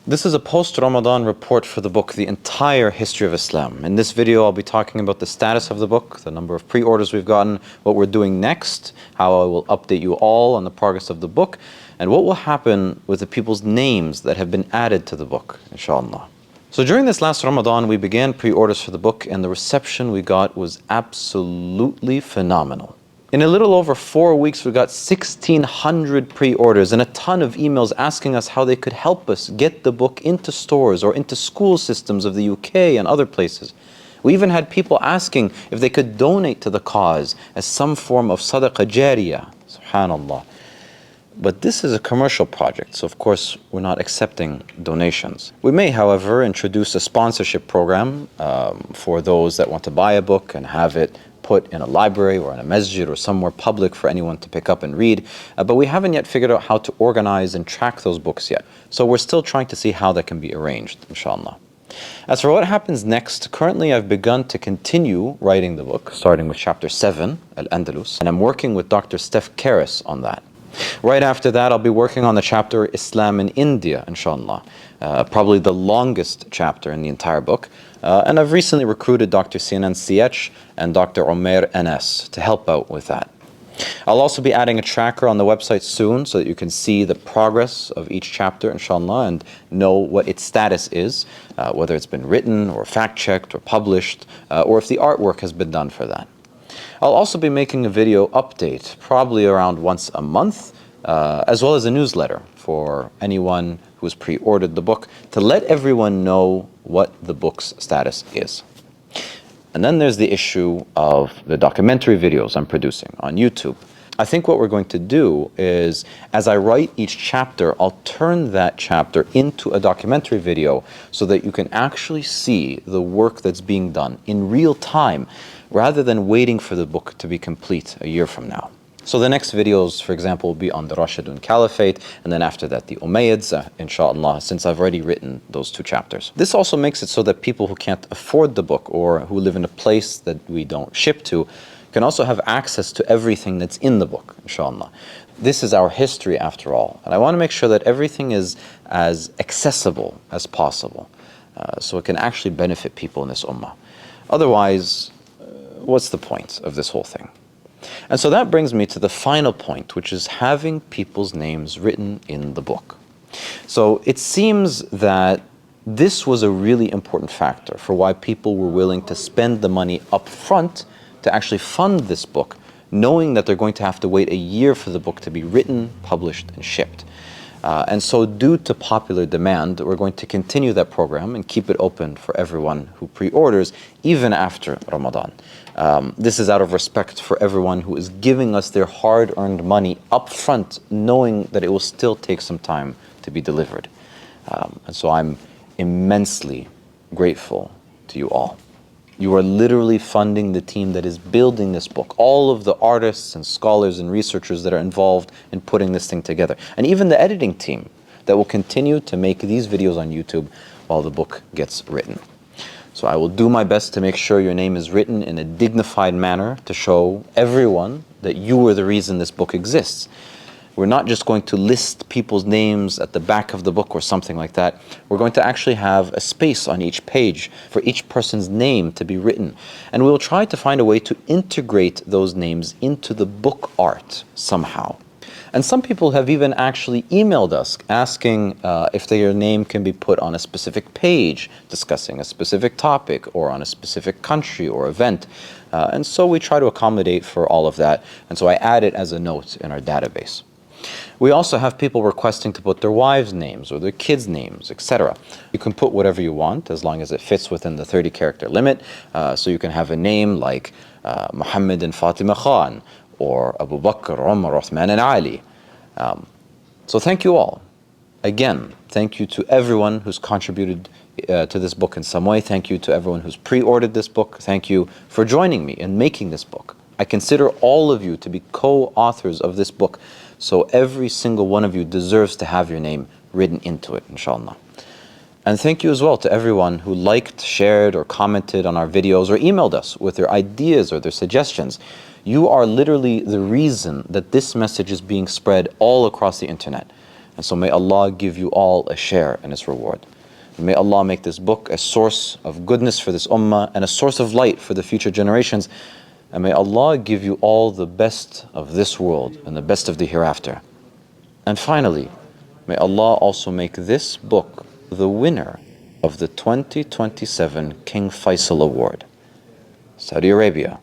This is a post-Ramadan report for the book, The Entire History of Islam. In this video, I'll be talking about the status of the book, the number of pre-orders we've gotten, what we're doing next, how I will update you all on the progress of the book, and what will happen with the people's names that have been added to the book, inshallah. So during this last Ramadan, we began pre-orders for the book, and the reception we got was absolutely phenomenal. In a little over 4 weeks, we got 1,600 pre-orders and a ton of emails asking us how they could help us get the book into stores or into school systems of the UK and other places. We even had people asking if they could donate to the cause as some form of sadaqah jariyah, subhanallah. But this is a commercial project, so of course we're not accepting donations. We may, however, introduce a sponsorship program for those that want to buy a book and have it put in a library or in a masjid or somewhere public for anyone to pick up and read. But we haven't yet figured out how to organize and track those books yet. So we're still trying to see how that can be arranged, inshallah. As for what happens next, currently I've begun to continue writing the book, starting with chapter 7, Al-Andalus, and I'm working with Dr. Steph Karras on that. Right after that, I'll be working on the chapter Islam in India, inshallah, probably the longest chapter in the entire book. And I've recently recruited Dr. Sinan CH and Dr. Omer NS to help out with that. I'll also be adding a tracker on the website soon so that you can see the progress of each chapter, inshallah, and know what its status is, whether it's been written or fact-checked or published, or if the artwork has been done for that. I'll also be making a video update, probably around once a month, as well as a newsletter for anyone who's pre-ordered the book to let everyone know what the book's status is. And then there's the issue of the documentary videos I'm producing on YouTube. I think what we're going to do is, as I write each chapter, I'll turn that chapter into a documentary video so that you can actually see the work that's being done in real time, rather than waiting for the book to be complete a year from now. So the next videos, for example, will be on the Rashidun Caliphate, and then after that the Umayyads, inshallah, since I've already written those 2 chapters. This also makes it so that people who can't afford the book or who live in a place that we don't ship to can also have access to everything that's in the book, inshallah. This is our history after all, and I want to make sure that everything is as accessible as possible, so it can actually benefit people in this ummah. Otherwise, what's the point of this whole thing? And so that brings me to the final point, which is having people's names written in the book. So it seems that this was a really important factor for why people were willing to spend the money up front to actually fund this book, knowing that they're going to have to wait a year for the book to be written, published, and shipped. And so due to popular demand, we're going to continue that program and keep it open for everyone who pre-orders, even after Ramadan. This is out of respect for everyone who is giving us their hard-earned money up front, knowing that it will still take some time to be delivered. And so I'm immensely grateful to you all. You are literally funding the team that is building this book, all of the artists and scholars and researchers that are involved in putting this thing together, and even the editing team that will continue to make these videos on YouTube while the book gets written. So I will do my best to make sure your name is written in a dignified manner to show everyone that you were the reason this book exists. We're not just going to list people's names at the back of the book or something like that. We're going to actually have a space on each page for each person's name to be written. And we'll try to find a way to integrate those names into the book art somehow. And some people have even actually emailed us asking if their name can be put on a specific page discussing a specific topic or on a specific country or event. And so we try to accommodate for all of that. And so I add it as a note in our database. We also have people requesting to put their wives' names or their kids' names, etc. You can put whatever you want as long as it fits within the 30-character limit. So you can have a name like Muhammad and Fatima Khan, or Abu Bakr, Umar, Uthman, and Ali. So thank you all. Again, thank you to everyone who's contributed to this book in some way. Thank you to everyone who's pre-ordered this book. Thank you for joining me in making this book. I consider all of you to be co-authors of this book, so every single one of you deserves to have your name written into it, inshallah. And thank you as well to everyone who liked, shared, or commented on our videos or emailed us with their ideas or their suggestions. You are literally the reason that this message is being spread all across the internet. And so may Allah give you all a share in its reward. And may Allah make this book a source of goodness for this ummah and a source of light for the future generations. And may Allah give you all the best of this world and the best of the hereafter. And finally, may Allah also make this book the winner of the 2027 King Faisal Award. Saudi Arabia,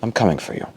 I'm coming for you.